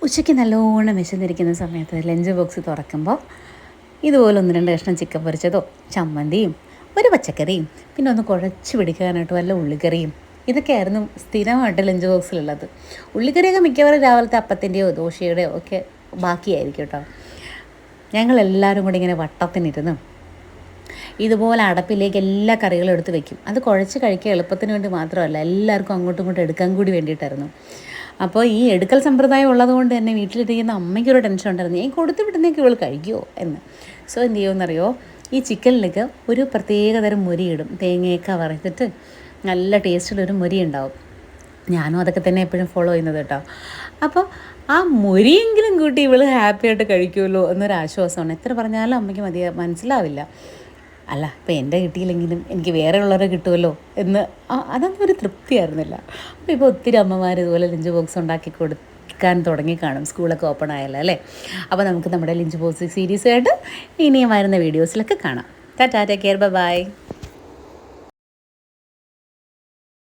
ഉച്ചയ്ക്ക് നല്ലോണം വിശന്നിരിക്കുന്ന സമയത്ത് ലഞ്ച് ബോക്സ് തുറക്കുമ്പോൾ ഇതുപോലെ ഒന്ന് രണ്ട് കഷ്ണം ചിക്കൻ പൊരിച്ചതോ ചമ്മന്തിയും ഒരു പച്ചക്കറിയും പിന്നെ ഒന്ന് കുഴച്ച് പിടിക്കാനായിട്ട് വല്ല ഉള്ളിക്കറിയും ഇതൊക്കെയായിരുന്നു സ്ഥിരമായിട്ട് ലഞ്ച് ബോക്സിലുള്ളത്. ഉള്ളിക്കറിയൊക്കെ മിക്കവാറും രാവിലത്തെ അപ്പത്തിൻ്റെയോ ദോശയുടെയോ ഒക്കെ ബാക്കിയായിരിക്കും കേട്ടോ. ഞങ്ങളെല്ലാവരും കൂടി ഇങ്ങനെ വട്ടത്തിനിരുന്ന് ഇതുപോലെ അടപ്പിലേക്ക് എല്ലാ കറികളും എടുത്ത് വെക്കും. അത് കുഴച്ച് കഴിക്കുക എളുപ്പത്തിന് വേണ്ടി മാത്രമല്ല, എല്ലാവർക്കും അങ്ങോട്ടും ഇങ്ങോട്ടും എടുക്കാൻ കൂടി വേണ്ടിയിട്ടായിരുന്നു. അപ്പോൾ ഈ എടുക്കൽ സമ്പ്രദായം ഉള്ളതുകൊണ്ട് തന്നെ വീട്ടിലിരിക്കുന്ന അമ്മയ്ക്കൊരു ടെൻഷൻ ഉണ്ടായിരുന്നു, ഞാൻ കൊടുത്തു വിടുന്നേക്ക് ഇവൾ കഴിക്കുമോ എന്ന്. സോ എന്ത് ചെയ്യുമെന്നറിയോ, ഈ ചിക്കനിലേക്ക് ഒരു പ്രത്യേകതരം മുരിയിടും. തേങ്ങയൊക്കെ വറുത്തിട്ട് നല്ല ടേസ്റ്റിലൊരു മുരി ഉണ്ടാവും. ഞാനും അതൊക്കെ തന്നെ എപ്പോഴും ഫോളോ ചെയ്യുന്നത് കേട്ടോ. അപ്പോൾ ആ മുരിയെങ്കിലും കൂട്ടി ഇവൾ ഹാപ്പിയായിട്ട് കഴിക്കുമല്ലോ എന്നൊരാശ്വാസമാണ്. എത്ര പറഞ്ഞാലും അമ്മയ്ക്ക് മനസ്സിലാവില്ല. അല്ല ഇപ്പം എൻ്റെ കിട്ടിയില്ലെങ്കിലും എനിക്ക് വേറെ ഉള്ളവരെ കിട്ടുമല്ലോ എന്ന് അതൊന്നും ഒരു തൃപ്തിയായിരുന്നില്ല. അപ്പോൾ ഇപ്പോൾ ഒത്തിരി അമ്മമാർ ഇതുപോലെ ലഞ്ച് ബോക്സ് ഉണ്ടാക്കി കൊടുക്കാൻ തുടങ്ങിക്കാണും, സ്കൂളൊക്കെ ഓപ്പൺ ആയല്ലോ അല്ലേ. അപ്പോൾ നമുക്ക് നമ്മുടെ ലഞ്ച് ബോക്സ് സീരീസുമായിട്ട് ഇനിയും വരുന്ന വീഡിയോസിലൊക്കെ കാണാം. Tata, take care, by.